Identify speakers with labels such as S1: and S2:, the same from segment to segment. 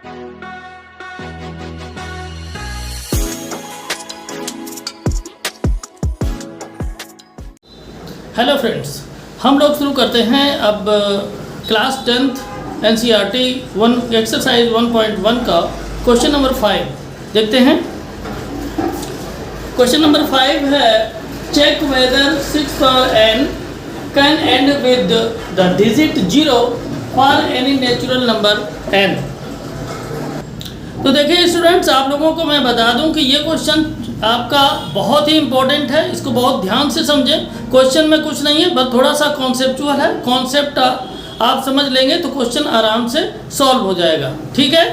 S1: Hello friends, हम लोग शुरू करते हैं अब क्लास 10th NCERT एक्सरसाइज 1.1 का क्वेश्चन नंबर 5 देखते हैं। क्वेश्चन नंबर 5 है check whether 6 power n can end with the digit 0 for any natural number n। तो देखिए स्टूडेंट्स, आप लोगों को मैं बता दूं कि ये क्वेश्चन आपका बहुत ही इम्पोर्टेंट है, इसको बहुत ध्यान से समझें। क्वेश्चन में कुछ नहीं है, बस थोड़ा सा कॉन्सेप्चुअल है। कॉन्सेप्ट आप समझ लेंगे तो क्वेश्चन आराम से सॉल्व हो जाएगा। ठीक है,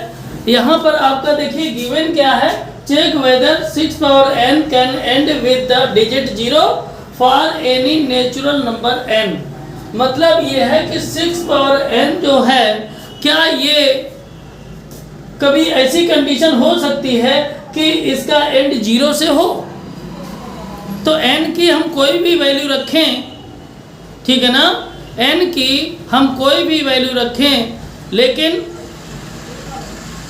S1: यहाँ पर आपका देखिए गिवन क्या है, check whether 6 power n can end with the digit 0 for any natural number n। मतलब ये है कि 6 power n जो है, क्या ये कभी ऐसी कंडीशन हो सकती है कि इसका एंड 0 से हो। तो n की हम कोई भी वैल्यू रखें, ठीक है ना, n की हम कोई भी वैल्यू रखें, लेकिन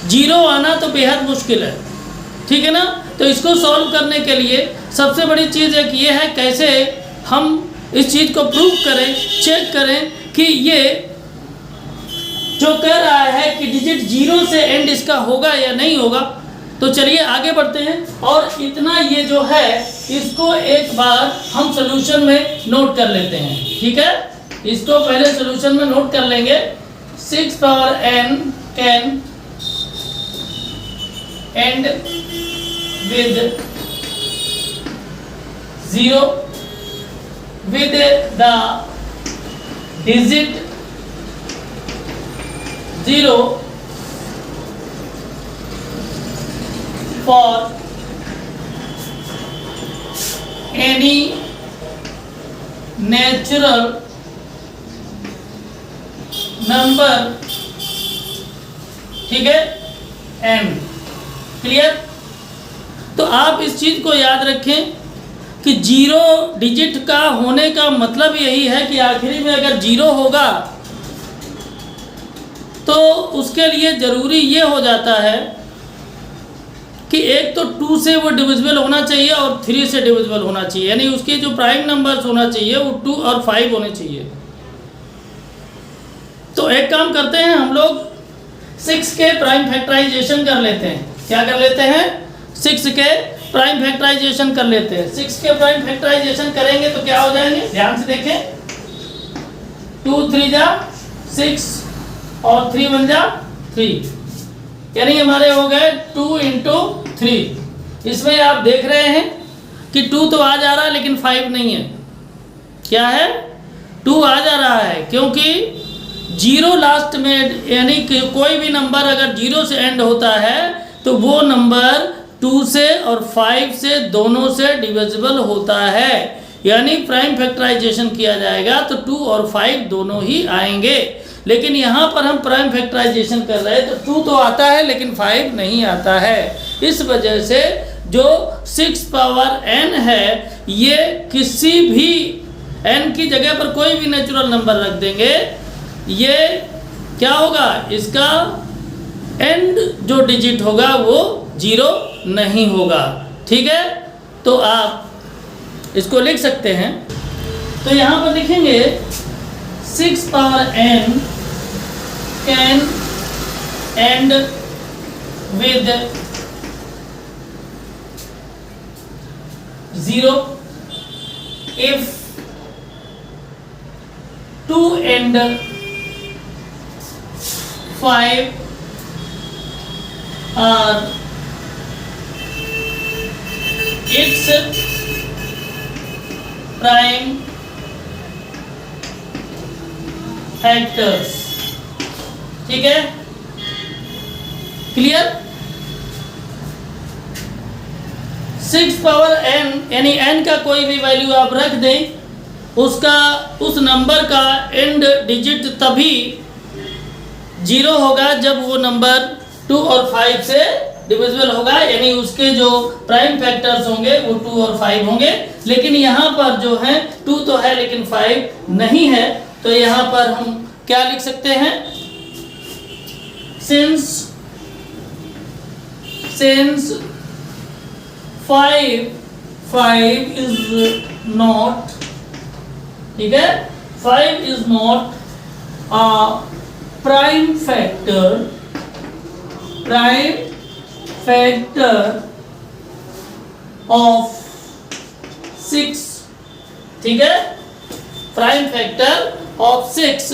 S1: 0 आना तो बेहद मुश्किल है। ठीक है ना, तो इसको सॉल्व करने के लिए सबसे बड़ी चीज़ एक ये है, कैसे हम इस चीज़ को प्रूव करें, चेक करें कि ये जो कह रहा है कि डिजिट 0 से एंड इसका होगा या नहीं होगा। तो चलिए आगे बढ़ते हैं, और इतना ये जो है इसको एक बार हम सॉल्यूशन में नोट कर लेते हैं। ठीक है, इसको पहले सॉल्यूशन में नोट कर लेंगे। 6 power n can end with 0 with the digit 0 for any natural number, ठीक है, n। क्लियर? तो आप इस चीज को याद रखें कि 0 डिजिट का होने का मतलब यही है कि आखिरी में अगर 0 होगा तो उसके लिए जरूरी ये हो जाता है कि एक तो 2 से वो डिविजिबल होना चाहिए और 3 से डिविजिबल होना चाहिए, यानी उसके जो प्राइम नंबर्स होना चाहिए वो 2 और 5 होने चाहिए। तो एक काम करते हैं, हम लोग 6 के प्राइम फैक्टराइजेशन कर लेते हैं। क्या कर लेते हैं? 6 के प्राइम फैक्टराइजेशन कर लेते हैं। 6 के प्राइम फैक्टराइजेशन करेंगे तो क्या हो जाएंगे, ध्यान से देखें। 2 3 जा 6 और 3 1 जा 3, यानी हमारे हो गए 2 × 3। इसमें आप देख रहे हैं कि 2 तो आ जा रहा है लेकिन 5 नहीं है। क्या है? 2 आ जा रहा है क्योंकि 0 लास्ट में, यानी कि कोई भी नंबर अगर 0 से एंड होता है तो वो नंबर 2 से और 5 से दोनों से डिविजिबल होता है, यानी प्राइम फैक्टराइजेशन किया जाएगा तो 2 और 5 दोनों ही आएंगे। लेकिन यहाँ पर हम प्राइम फैक्टराइजेशन कर रहे हैं तो 2 तो आता है लेकिन 5 नहीं आता है। इस वजह से जो 6 power n है, ये किसी भी n की जगह पर कोई भी नेचुरल नंबर रख देंगे, ये क्या होगा, इसका एंड जो डिजिट होगा वो 0 नहीं होगा। ठीक है, तो आप इसको लिख सकते हैं। तो यहाँ पर लिखेंगे 6 power n can end with 0 if 2 and 5 are its prime factors. ठीक है, क्लियर? 6 power n यानी n का कोई भी वैल्यू आप रख दें, उसका उस नंबर का एंड डिजिट तभी 0 होगा जब वो नंबर 2 और 5 से डिविजिबल होगा, यानी उसके जो प्राइम फैक्टर्स होंगे वो 2 और 5 होंगे। लेकिन यहाँ पर जो है 2 तो है लेकिन 5 नहीं है, तो यहाँ पर हम क्या लिख सकते हैं, सिंस since 5 is not, ठीक है, 5 is not a prime factor of 6, ठीक है, प्राइम फैक्टर ऑफ 6।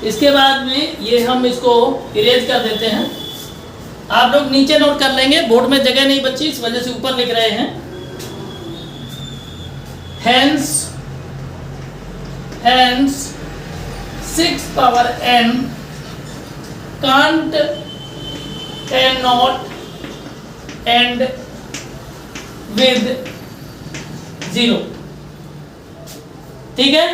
S1: इसके बाद में ये हम इसको इरेज कर देते हैं। आप लोग नीचे नोट कर लेंगे, बोर्ड में जगह नहीं बची, इस वजह से ऊपर लिख रहे हैं। Hence 6 power n cannot end with 0, ठीक है।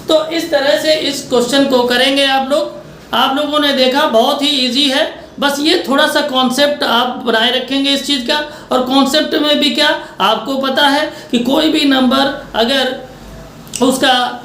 S1: तो इस तरह से इस क्वेश्चन को करेंगे आप लोग। आप लोगों ने देखा बहुत ही इजी है, बस ये थोड़ा सा कॉन्सेप्ट आप बनाए रखेंगे इस चीज़ का। और कॉन्सेप्ट में भी क्या, आपको पता है कि कोई भी नंबर अगर उसका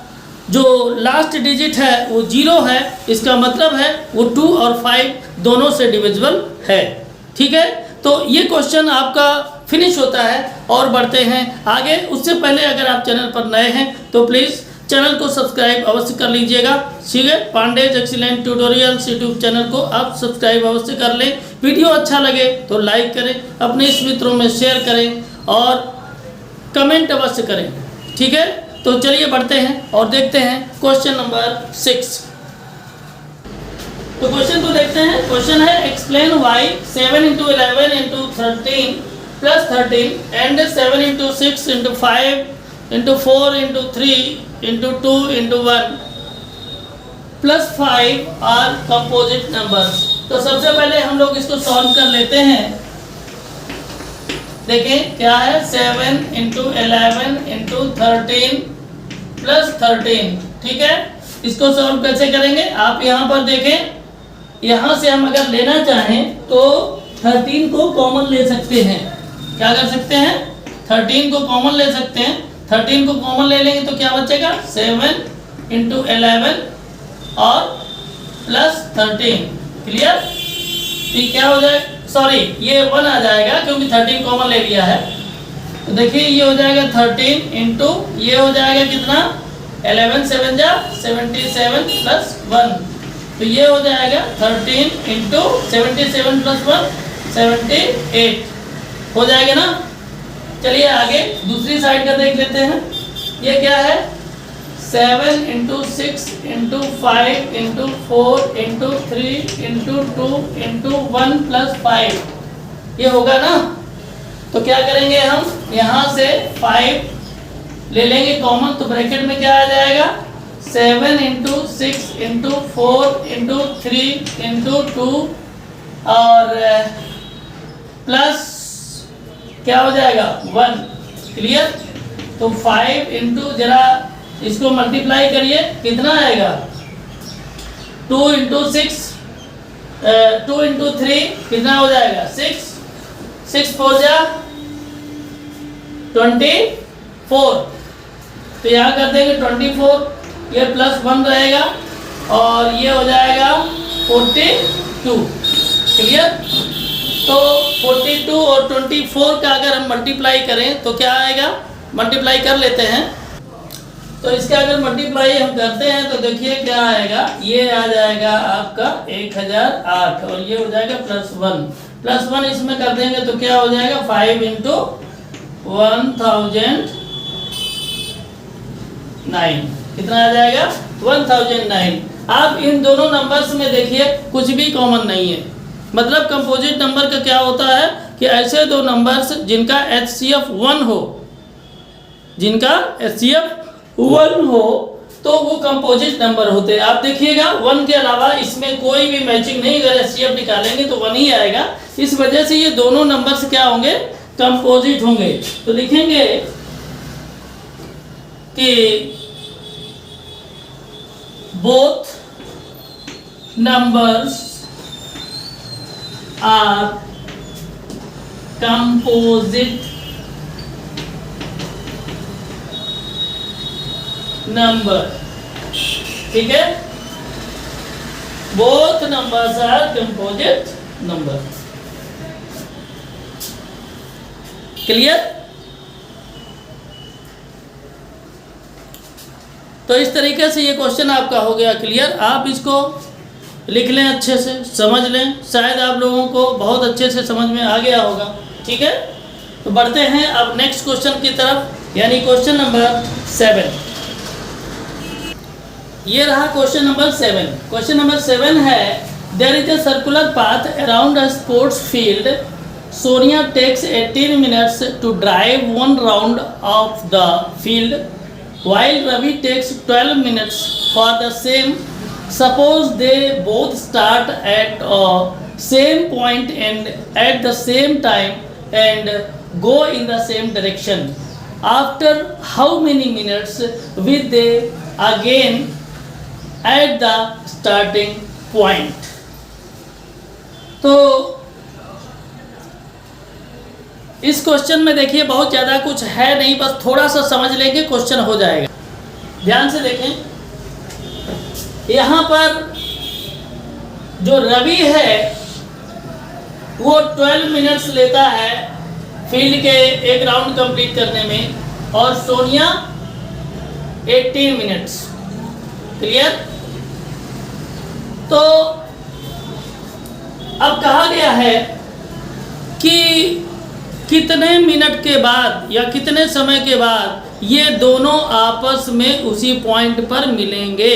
S1: जो लास्ट डिजिट है वो 0 है, इसका मतलब है वो 2 और 5 दोनों से डिविजिबल है, ठीक है। तो ये क्वेश्चन आपका फिनिश होता है और बढ़ते हैं आगे। उससे पहले अगर आप चैनल पर नए हैं तो प्लीज़ चैनल को सब्सक्राइब अवश्य कर लीजिएगा, ठीक है। Pandey's excellent tutorials YouTube channel को आप सब्सक्राइब अवश्य कर लें। वीडियो अच्छा लगे तो लाइक करें, अपने इस मित्रों में शेयर करें और कमेंट अवश्य करें, ठीक है। तो चलिए बढ़ते हैं और देखते हैं क्वेश्चन नंबर 6। तो क्वेश्चन को देखते हैं। क्वेश्चन है explain why 7 × 11 × 13 + 13 and 7 × 6 × 5 × 4 × 3 × 2 × 1 + 5 are composite numbers. तो सबसे पहले हम लोग इसको सॉल्व कर लेते हैं। देखें क्या है, 7 × 11 × 13 + 13, ठीक है। इसको सॉल्व कैसे करेंगे, आप यहाँ पर देखें, यहाँ से हम अगर लेना चाहें तो 13 को कॉमन ले सकते हैं। क्या कर सकते हैं, 13 को कॉमन ले सकते हैं। 13 को कॉमन ले लेंगे तो क्या बचेगा, 7 × 11 और +13, क्लियर। तो क्या हो जाए, सॉरी ये 1 आ जाएगा क्योंकि 13 कॉमन ले लिया है। तो देखिए ये हो जाएगा 13 इंटू ये हो जाएगा कितना, 11 7 जा 77 + 1। तो ये हो जाएगा 13 इंटू 77 + 1 78 हो जाएगा ना। चलिए आगे दूसरी साइड का देख लेते हैं। ये क्या है, 7 × 6 × 5 × 4 × 3 × 2 × 1 + 5, ये होगा ना। तो क्या करेंगे हम, यहाँ से 5 ले लेंगे कॉमन, तो ब्रैकेट में क्या आ जाएगा, 7 × 6 × 4 × 3 × 2 और प्लस क्या हो जाएगा 1, क्लियर। तो 5 × जरा इसको मल्टीप्लाई करिए, कितना आएगा, 2 × 6 2 × 3 कितना हो जाएगा 6 6 4 जा 24। तो यहाँ कर देंगे 24, ये +1 रहेगा और ये हो जाएगा 42, क्लियर। तो 42 और 24 का अगर हम मल्टीप्लाई करें तो क्या आएगा, मल्टीप्लाई कर लेते हैं। तो इसका अगर मल्टीप्लाई हम करते हैं तो देखिए क्या आएगा, ये आ जाएगा आपका 1008 और ये हो जाएगा +1 इसमें कर देंगे तो क्या हो जाएगा 5 × 1009, कितना आ जाएगा 1009। आप इन दोनों नंबर्स में देखिए कुछ भी कॉमन नहीं है। मतलब कंपोजिट नंबर का क्या होता है कि ऐसे दो नंबर्स जिनका HCF 1 हो, जिनका HCF 1 हो तो वो कंपोजिट नंबर होते हैं। आप देखिएगा 1 के अलावा इसमें कोई भी मैचिंग नहीं, अगर HCF निकालेंगे तो 1 ही आएगा। इस वजह से ये दोनों नंबर्स क्या होंगे, कंपोजिट होंगे। तो लिखेंगे कि both numbers are composite number, ठीक है। Both numbers are composite number. Clear? तो इस तरीके से ये क्वेश्चन आपका हो गया क्लियर। आप इसको लिख लें, अच्छे से समझ लें, शायद आप लोगों को बहुत अच्छे से समझ में आ गया होगा। ठीक है, तो बढ़ते हैं अब नेक्स्ट क्वेश्चन की तरफ, यानी क्वेश्चन नंबर 7। ये रहा क्वेश्चन नंबर 7। क्वेश्चन नंबर 7 है, there is a circular path around a sports field. Sonia takes 18 minutes to drive 1 round of the field, while Ravi takes 12 minutes for the same. Suppose they both start at a same point and at the same time and go in the same direction. After how many minutes will they again at the starting point? तो इस question में देखिए बहुत ज़्यादा कुछ है नहीं, बस थोड़ा सा समझ लेंगे क्वेश्चन हो जाएगा। ध्यान से देखें, यहाँ पर जो रवि है वो 12 मिनट्स लेता है फील्ड के एक राउंड कंप्लीट करने में, और सोनिया 18 मिनट्स। क्लियर? तो अब कहा गया है कि कितने मिनट के बाद या कितने समय के बाद ये दोनों आपस में उसी पॉइंट पर मिलेंगे।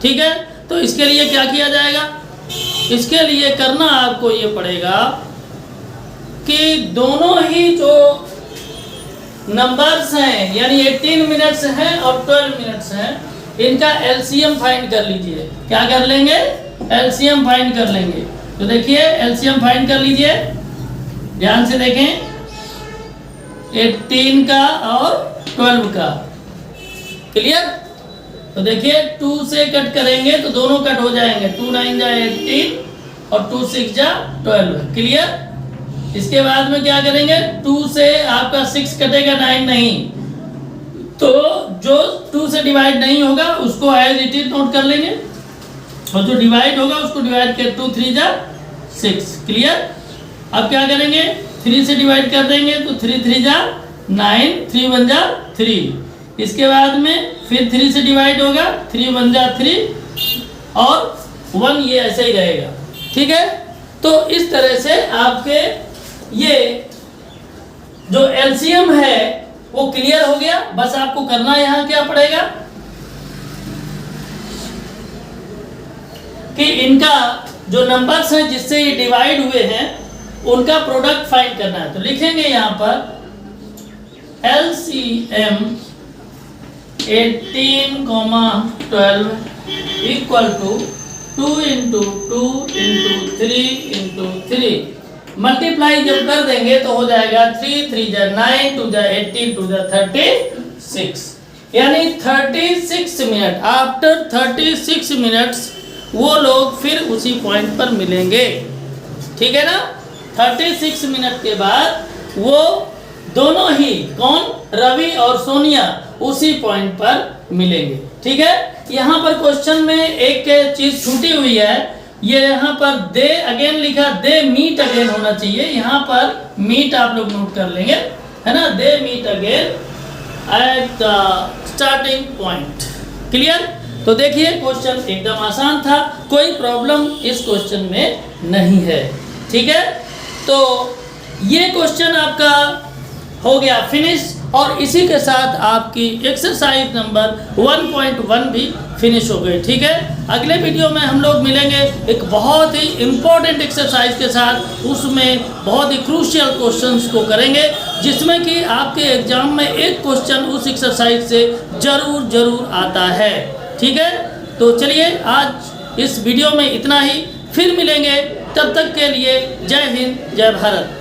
S1: ठीक है, तो इसके लिए क्या किया जाएगा? इसके लिए करना आपको ये पड़ेगा कि दोनों ही जो नंबर्स हैं, यानी 18 मिनट्स हैं और 12 मिनट्स हैं, इनका एलसीएम फाइंड कर लीजिए। क्या कर लेंगे? एलसीएम फाइंड कर लेंगे। तो देखिए एलसीएम फाइंड कर लीजिए, ध्यान से देखें, 18 का और 12 का। क्लियर? तो देखिए 2 से कट करेंगे तो दोनों कट हो जाएंगे, 2 9 जा 18 और 2 6 जा 12। क्लियर? इसके बाद में क्या करेंगे? 2 से आपका 6 कटेगा, 9 नहीं, तो जो 2 से डिवाइड नहीं होगा उसको एज इट इज नोट कर लेंगे, और जो डिवाइड होगा उसको डिवाइड कर 2 3 जा 6। क्लियर? अब क्या करेंगे? 3 से डिवाइड कर देंगे तो 3 3 जा 9, 3 1 जा 3। इसके बाद में फिर 3 से डिवाइड होगा, 3 1 जा 3 और 1, ये ऐसे ही रहेगा। ठीक है, तो इस तरह से आपके ये जो एलसीएम है वो क्लियर हो गया। बस आपको करना यहाँ क्या पड़ेगा कि इनका जो नंबर्स हैं जिससे ये डिवाइड हुए हैं उनका प्रोडक्ट फाइंड करना है। तो लिखेंगे यहाँ पर LCM 18, 12 equal to 2 into 2 into 3 into 3। Multiply जब कर देंगे तो हो जाएगा 3 3 जा 9, 2 जा 18, 2 जा 36, यानी 36 मिनट। आफ्टर 36 मिनट्स वो लोग फिर उसी पॉइंट पर मिलेंगे। ठीक है ना? 36 मिनट के बाद वो दोनों ही, कौन? रवि और सोनिया, उसी पॉइंट पर मिलेंगे। ठीक है, यहाँ पर क्वेश्चन में एक चीज छूटी हुई है, ये यहाँ पर दे अगेन लिखा, दे मीट अगेन होना चाहिए, यहाँ पर मीट आप लोग नोट कर लेंगे, है ना? They meet again at the starting point. Clear? तो देखिए क्वेश्चन एकदम आसान था, कोई प्रॉब्लम इस क्वेश्चन में नहीं है। ठीक है, तो ये क्वेश्चन आपका हो गया फिनिश, और इसी के साथ आपकी एक्सरसाइज नंबर 1.1 भी फिनिश हो गई। ठीक है, अगले वीडियो में हम लोग मिलेंगे एक बहुत ही इम्पोर्टेंट एक्सरसाइज के साथ, उसमें बहुत ही क्रूशियल क्वेश्चंस को करेंगे, जिसमें कि आपके एग्जाम में एक क्वेश्चन उस एक्सरसाइज से जरूर आता है। ठीक है, तो चलिए आज इस वीडियो में इतना ही, फिर मिलेंगे, तब तक के लिए जय हिंद जय भारत।